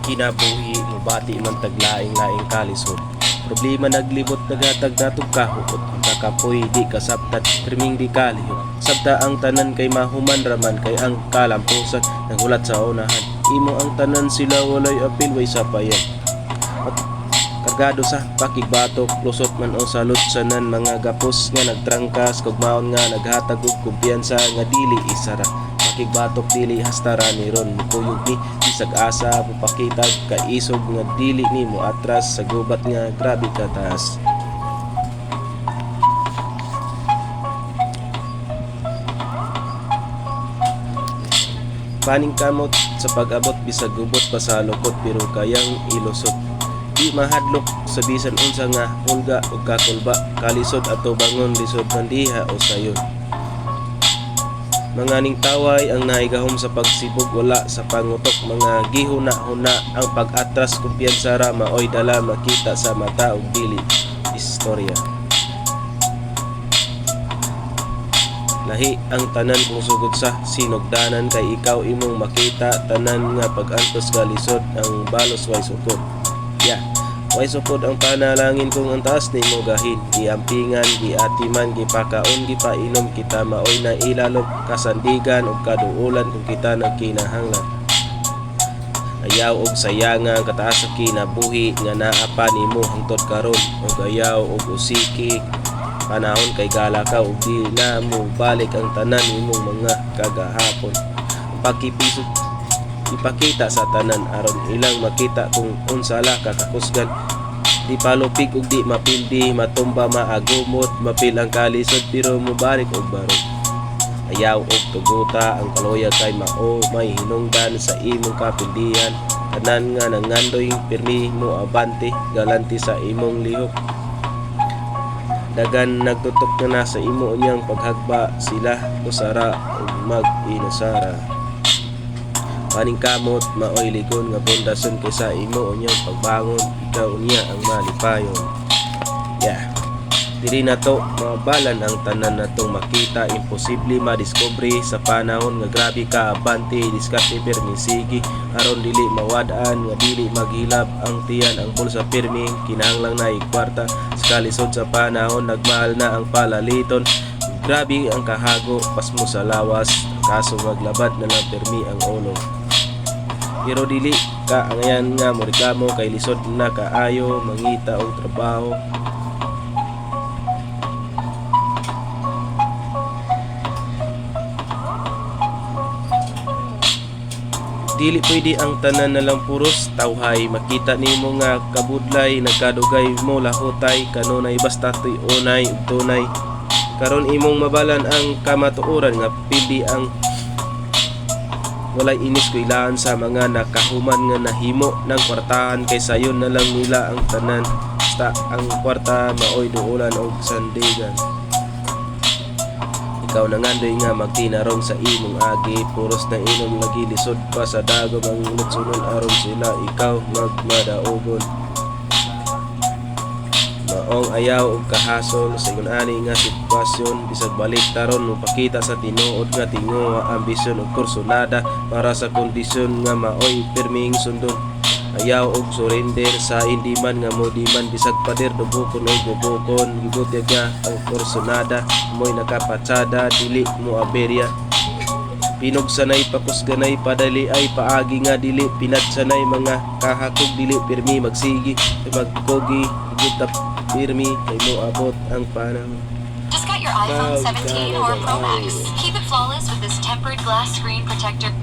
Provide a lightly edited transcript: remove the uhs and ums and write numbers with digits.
kinabuhi mubati man taglaing-laing kalisod. Problema naglibot nagatag natog kahukot, kakapoy di kasabtat pirming di kalihot. Sabta ang tanan kay mahuman raman kay ang kalampusan nagulat sa unahan. Imo ang tanan sila walay apil way sapayan. At kargado sa pakigbatok lusot man o salot sanan mga gapos nga nagtrangkas kog maon nga naghatag og kumpiyansa nga dili isara. Pakigbatok dili hastara ni ron mukuyog ni bisag asa pupakitag kaisog nga dili nimo atras sa gubat nga grabe ka taas. Paning kamot sa pag-abot bisag gubot pa sa lukot pero kayang ilusot. Di mahadlok sa bisan unsa nga hulga o kakulba kalisod ato bangon lisod man diha o sayon. Mga ning taway ang naigahom sa pagsibog wala sa pangutok. Mga gihuna-huna ang pag-atras kumpiyansa ra maoy dala makita sa mata ug dili istorya. Lahi ang tanan kung sugod sa sinugdanan kay ikaw imong makita tanan nga pag-antos kalisod ang balos way sukod. Way sukod ang panalangin kung ang taas nimo gahin. Giampingan, giatiman, gipakaon, gipainom kita maoy na ilalog kasandigan ug kaduulan kung kita nagkinahanglan. Ayaw og sayanga ang kataas sa kinabuhi nga naa pa nimo hangtod karon ug ayaw og usiki panahon kay gala ka ug di na mo balik ang tanan nimong mga kagahapon. Pagkipisog ipakita sa tanan aron ilang makita kung unsala kakakusgan. Di palupig ug di mapildi matumba maagumot mapil ang kalisod pero mubalik og barog. Ayaw og tuguta ang kaloya kay mao may hinungdan sa imong kapildihan. Tanan nga nangandoy pirmi mo abante galanti sa imong lihok. Dagan nagtutok na sa imo unyang paghagba sila usara ug mag-inusara. Paning kamot maoy ligon nga pundasyon kaysa imo unyang pagbangon ikaw unya ang malipayon. Diri na to mabalan ang tanan natong makita imposible madiscovery sa panahon nga grabe ka abante diskarte pirmi sige aron dili mawadaan nga dili maghilap ang tiyan ang bulsa pirmi kinahanglang na ikwarta sa kalisod sa panahon nagmahal na ang palaliton. Grabe ang kahago pas mo sa lawas kaso maglabad na lang pirmi ang ulo. Pero dili ka angayan nga moreklamo kay lisod na kaayo mangita og trabaho. Dili pwede ang tanan na lang puros tawhay makita nimo nga kabudlay nagkadugay mo lahutay kanunay basta tuy unay ug tunay. Karon imong mabalan ang kamatuoran nga pili ang walay inis ko ilaan sa mga nakahuman nga nahimo ng kwartahan kay sayon na lang nila ang tanan basta ang kwarta maoy duulan og sandigan. Ikaw nangandoy nga magtinarong sa imong agi puros na inom lagi lisod pa sa dagom ang nutsunon aron sila ikaw magmadaogon. Maong ayaw og kahasol sa ingon ani nga sitwasyon bisag balik taron mapakita sa tinuod nga tinguha ambisyon ug kursunada para sa kondisyon nga maoy pirming sundon. Ayaw og surrender sa hindi man nga mo di man bisag pader dubukon o gubukon gibutyag nga ang kursunada mo'y nakapatsada dili mo aberya. Pinog sanay pakusganay padali ay paagi nga dili pinatsanay mga kahakog dili pirmi magsigi magkogi gitap pirmi kay mo abot ang panahon. Just got your iPhone 17 or Pro Max. Keep it flawless with this tempered glass screen protector.